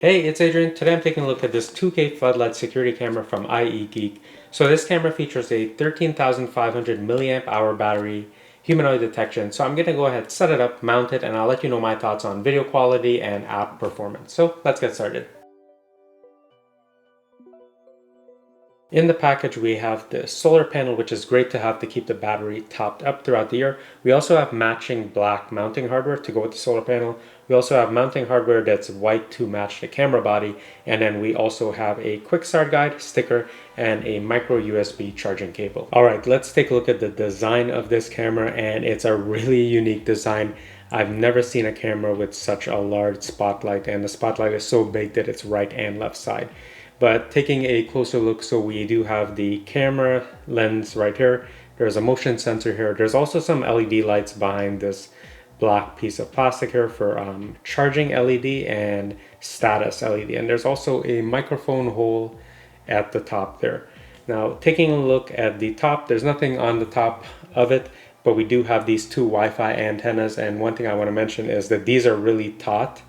Hey, it's Adrian. Today I'm taking a look at this 2K floodlight security camera from ieGeek. So this camera features a 13,500 milliamp hour battery, humanoid detection. So I'm going to go ahead, set it up, mount it, and I'll let you know my thoughts on video quality and app performance. So let's get started. In the package, we have the solar panel, which is great to have to keep the battery topped up throughout the year. We also have matching black mounting hardware to go with the solar panel. We also have mounting hardware that's white to match the camera body. And then we also have a quick start guide, sticker, and a micro USB charging cable. All right, let's take a look at the design of this camera, and it's a really unique design. I've never seen a camera with such a large spotlight, and the spotlight is so big that it's right and left side. But taking a closer look, so we do have the camera lens right here. There's a motion sensor here. There's also some LED lights behind this black piece of plastic here for charging LED and status LED. And there's also a microphone hole at the top there. Now, taking a look at the top, there's nothing on the top of it, but we do have these two Wi-Fi antennas. And one thing I want to mention is that these are really taut.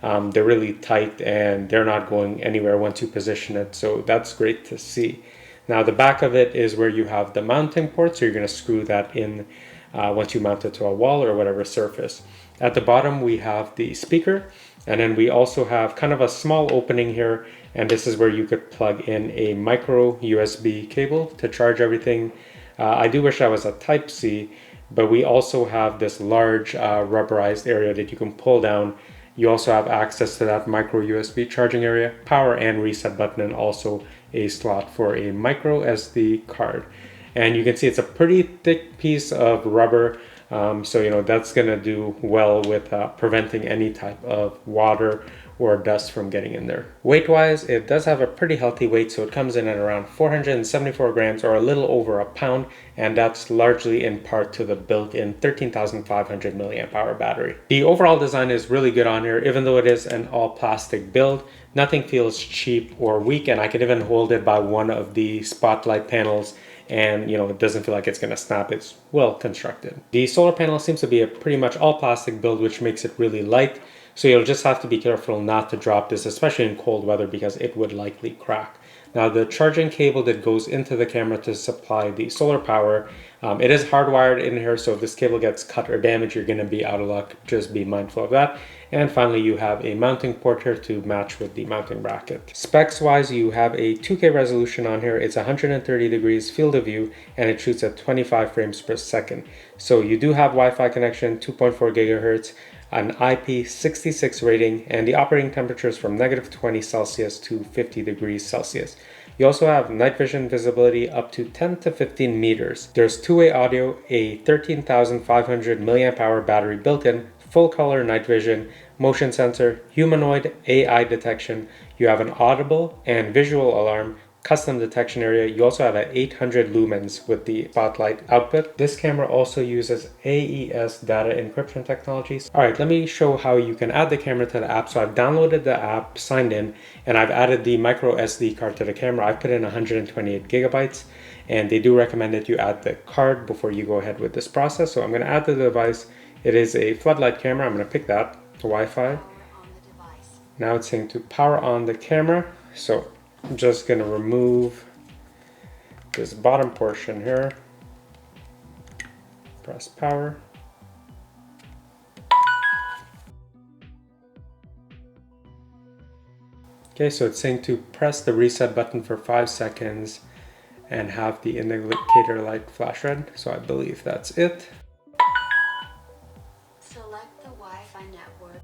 They're really tight and they're not going anywhere once you position it, so that's great to see. Now the back of it is where you have the mounting port, so you're going to screw that in once you mount it to a wall or whatever surface. At the bottom we have the speaker, and then we also have kind of a small opening here, and this is where you could plug in a micro USB cable to charge everything. I do wish that was a Type-C, but we also have this large rubberized area that you can pull down. You also have access to that micro USB charging area, power and reset button, and also a slot for a micro SD card. And you can see it's a pretty thick piece of rubber, so that's gonna do well with preventing any type of water or dust from getting in there. Weight-wise, it does have a pretty healthy weight, so it comes in at around 474 grams or a little over a pound, and that's largely in part to the built-in 13,500 milliamp hour battery. The overall design is really good on here, even though it is an all-plastic build. Nothing feels cheap or weak, and I can even hold it by one of the spotlight panels, and it doesn't feel like it's going to snap. It's well constructed. The solar panel seems to be a pretty much all plastic build, which makes it really light. So you'll just have to be careful not to drop this, especially in cold weather, because it would likely crack. Now the charging cable that goes into the camera to supply the solar power, it is hardwired in here, so if this cable gets cut or damaged, you're going to be out of luck. Just be mindful of that. And finally, you have a mounting port here to match with the mounting bracket. Specs wise, you have a 2K resolution on here. It's 130 degrees field of view, and it shoots at 25 frames per second. So you do have Wi-Fi connection, 2.4 gigahertz, an IP66 rating, and the operating temperature is from -20 Celsius to 50 degrees Celsius. You also have night vision visibility up to 10 to 15 meters. There's two-way audio, a 13,500 milliamp hour battery built in, full color night vision, motion sensor, humanoid AI detection. You have an audible and visual alarm, custom detection area. You also have an 800 lumens with the spotlight output. This camera also uses AES data encryption technologies. All right, let me show how you can add the camera to the app. So I've downloaded the app, signed in, and I've added the micro SD card to the camera. I've put in 128 gigabytes, and they do recommend that you add the card before you go ahead with this process. So I'm going to add the device. It is a floodlight camera. I'm going to pick that, the Wi-Fi. Now it's saying to power on the camera. So I'm just going to remove this bottom portion here, press power. Okay, so it's saying to press the reset button for 5 seconds and have the indicator light flash red. So I believe that's it. Select the Wi-Fi network.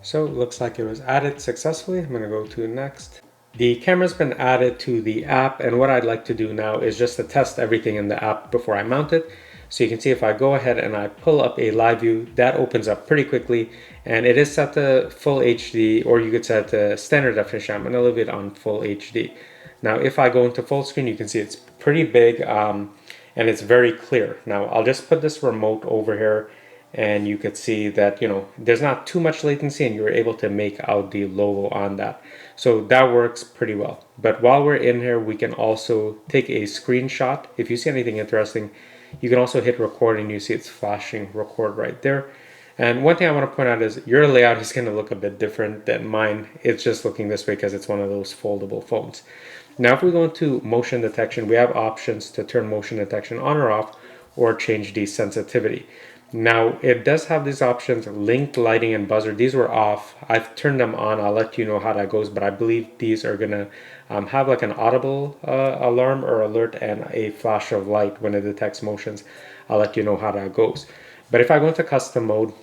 So it looks like it was added successfully. I'm going to go to next. The camera's been added to the app, and what I'd like to do now is just to test everything in the app before I mount it. So you can see if I go ahead and I pull up a live view, that opens up pretty quickly, and it is set to full HD, or you could set to standard definition. I'm going to leave it on full HD. Now if I go into full screen, you can see it's pretty big, and it's very clear. Now I'll just put this remote over here, and you could see that there's not too much latency, and you're able to make out the logo on that. So that works pretty well. But while we're in here, we can also take a screenshot. If you see anything interesting, You can also hit record and you see it's flashing record right there. And one thing I want to point out is your layout is going to look a bit different than mine. It's just looking this way because it's one of those foldable phones. Now if we go into motion detection, we have options to turn motion detection on or off or change the sensitivity. Now it does have these options, link, lighting, and buzzer. These were off. I've turned them on. I'll let you know how that goes, but I believe these are gonna have like an audible alarm or alert and a flash of light when it detects motions. I'll let you know how that goes. But if I go into custom mode,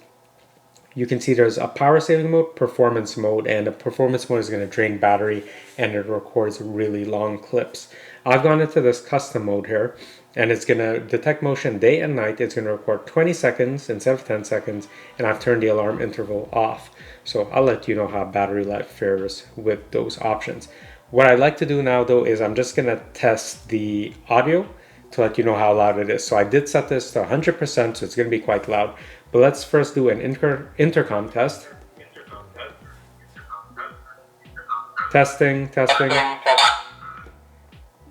you can see there's a power saving mode, performance mode, and the performance mode is going to drain battery and it records really long clips. I've gone into this custom mode here and it's going to detect motion day and night. It's going to record 20 seconds instead of 10 seconds, and I've turned the alarm interval off. So I'll let you know how battery life fares with those options. What I'd like to do now though is I'm just going to test the audio to let you know how loud it is. So I did set this to 100%, so it's going to be quite loud. But let's first do an intercom test. Testing.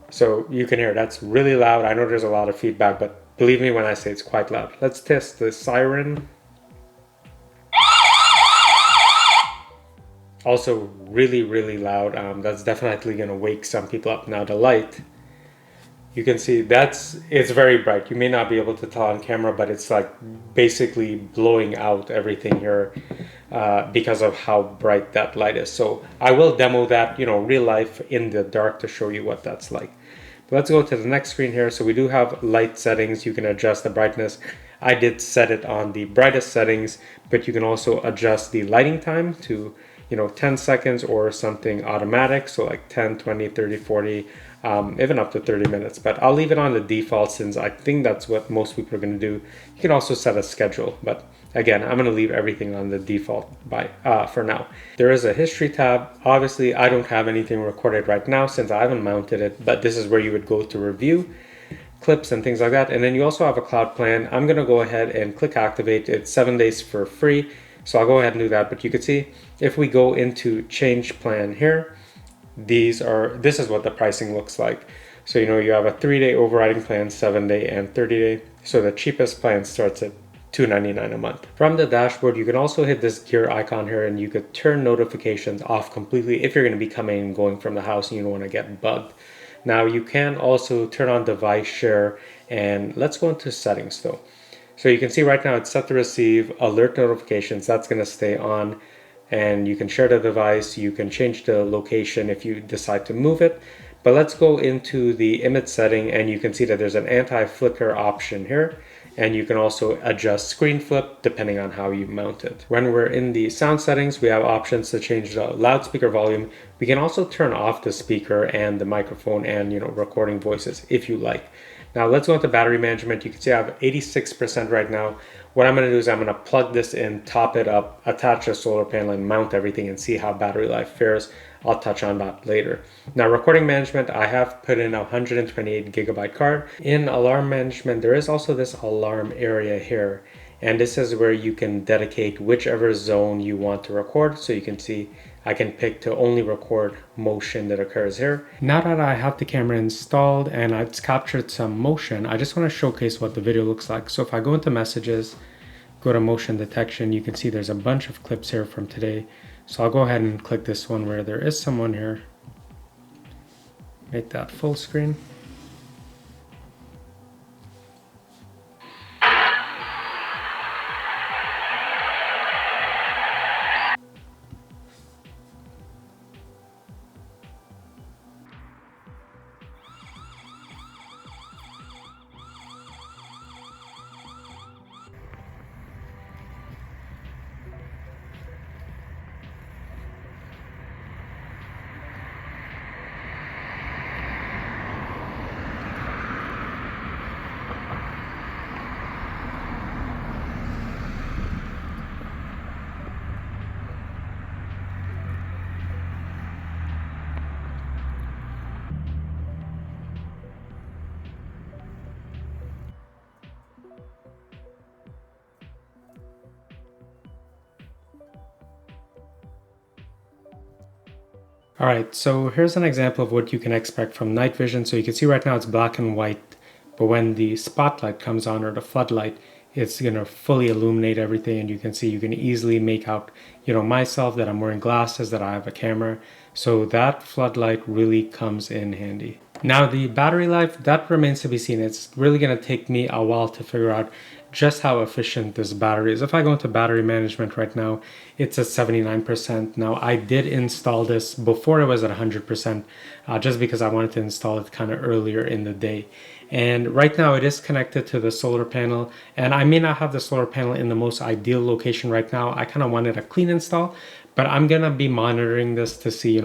So you can hear that's really loud. I know there's a lot of feedback, but believe me when I say it's quite loud. Let's test the siren. Also really, really loud. That's definitely going to wake some people up. Now the light, you can see it's very bright. You may not be able to tell on camera, but it's like basically blowing out everything here because of how bright that light is. So I will demo that, real life in the dark to show you what that's like. But let's go to the next screen here. So we do have light settings. You can adjust the brightness. I did set it on the brightest settings, but you can also adjust the lighting time to 10 seconds or something automatic. So like 10, 20, 30, 40, even up to 30 minutes. But I'll leave it on the default since I think that's what most people are going to do. You can also set a schedule, but again, I'm going to leave everything on the default for now. There is a history tab. Obviously, I don't have anything recorded right now since I haven't mounted it, but this is where you would go to review clips and things like that. And then you also have a cloud plan. I'm going to go ahead and click activate. It's 7 days for free. So I'll go ahead and do that. But you can see if we go into change plan here, this is what the pricing looks like. So you have a 3-day overriding plan, 7-day, and 30-day. So the cheapest plan starts at $2.99 a month. From the dashboard, you can also hit this gear icon here and you could turn notifications off completely if you're going to be coming and going from the house and you don't want to get bugged. Now you can also turn on device share, and let's go into settings though. So you can see right now it's set to receive alert notifications. That's going to stay on, and you can share the device. You can change the location if you decide to move it. But let's go into the image setting and you can see that there's an anti-flicker option here. And you can also adjust screen flip depending on how you mount it. When we're in the sound settings, we have options to change the loudspeaker volume. We can also turn off the speaker and the microphone and recording voices if you like. Now let's go into battery management. You can see I have 86% right now. What I'm going to do is I'm going to plug this in, top it up, attach a solar panel, and mount everything and see how battery life fares. I'll touch on that later. Now, recording management, I have put in a 128 gigabyte card. In alarm management, there is also this alarm area here. And this is where you can dedicate whichever zone you want to record. So you can see I can pick to only record motion that occurs here. Now that I have the camera installed and it's captured some motion, I just want to showcase what the video looks like. So if I go into messages, go to motion detection, you can see there's a bunch of clips here from today. So I'll go ahead and click this one where there is someone here. Make that full screen. All right, so here's an example of what you can expect from night vision. So you can see right now it's black and white, but when the spotlight comes on or the floodlight, it's going to fully illuminate everything, and you can see, you can easily make out, myself, that I'm wearing glasses, that I have a camera. So that floodlight really comes in handy. Now the battery life, that remains to be seen. It's really going to take me a while to figure out just how efficient this battery is. If I go into battery management right now, it's at 79%. Now I did install this before it was at 100%, just because I wanted to install it kind of earlier in the day. And right now it is connected to the solar panel, and I may not have the solar panel in the most ideal location right now. I kind of wanted a clean install, but I'm gonna be monitoring this to see,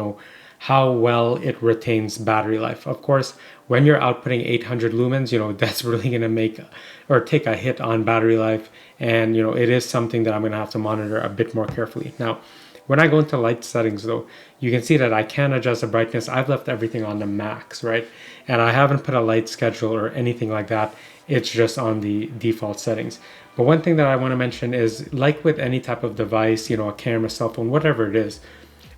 how well it retains battery life. Of course, when you're outputting 800 lumens, that's really gonna make or take a hit on battery life, and it is something that I'm gonna have to monitor a bit more carefully. Now, when I go into light settings though, you can see that I can adjust the brightness. I've left everything on the max, right? And I haven't put a light schedule or anything like that. It's just on the default settings. But one thing that I want to mention is, like with any type of device, a camera, cell phone, whatever it is,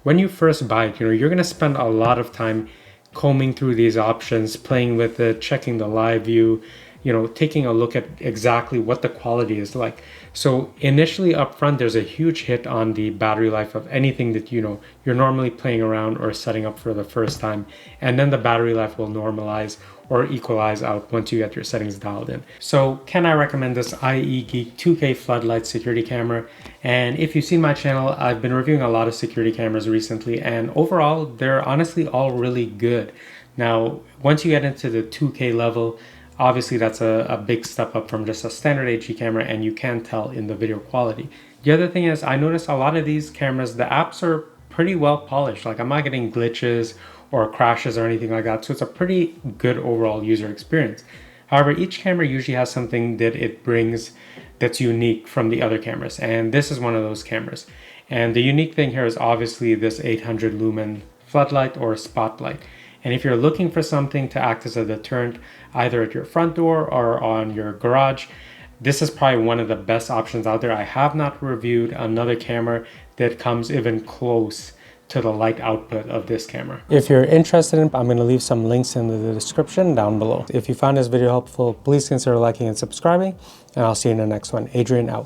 when you first buy it, you're going to spend a lot of time combing through these options, playing with it, checking the live view, taking a look at exactly what the quality is like. So initially up front, there's a huge hit on the battery life of anything that you're normally playing around or setting up for the first time. And then the battery life will normalize or equalize out once you get your settings dialed in. So can I recommend this ieGeek 2K floodlight security camera? And if you've seen my channel, I've been reviewing a lot of security cameras recently, and overall, they're honestly all really good. Now, once you get into the 2K level, obviously that's a big step up from just a standard HD camera, and you can tell in the video quality. The other thing is, I noticed a lot of these cameras, the apps are pretty well polished. Like, I'm not getting glitches or crashes or anything like that. So it's a pretty good overall user experience. However, each camera usually has something that it brings that's unique from the other cameras. And this is one of those cameras. And the unique thing here is obviously this 800 lumen floodlight or spotlight. And if you're looking for something to act as a deterrent, either at your front door or on your garage, this is probably one of the best options out there. I have not reviewed another camera that comes even close to the light output of this camera. If you're interested in, I'm going to leave some links in the description down below. If you found this video helpful, please consider liking and subscribing, and I'll see you in the next one. Adrian out.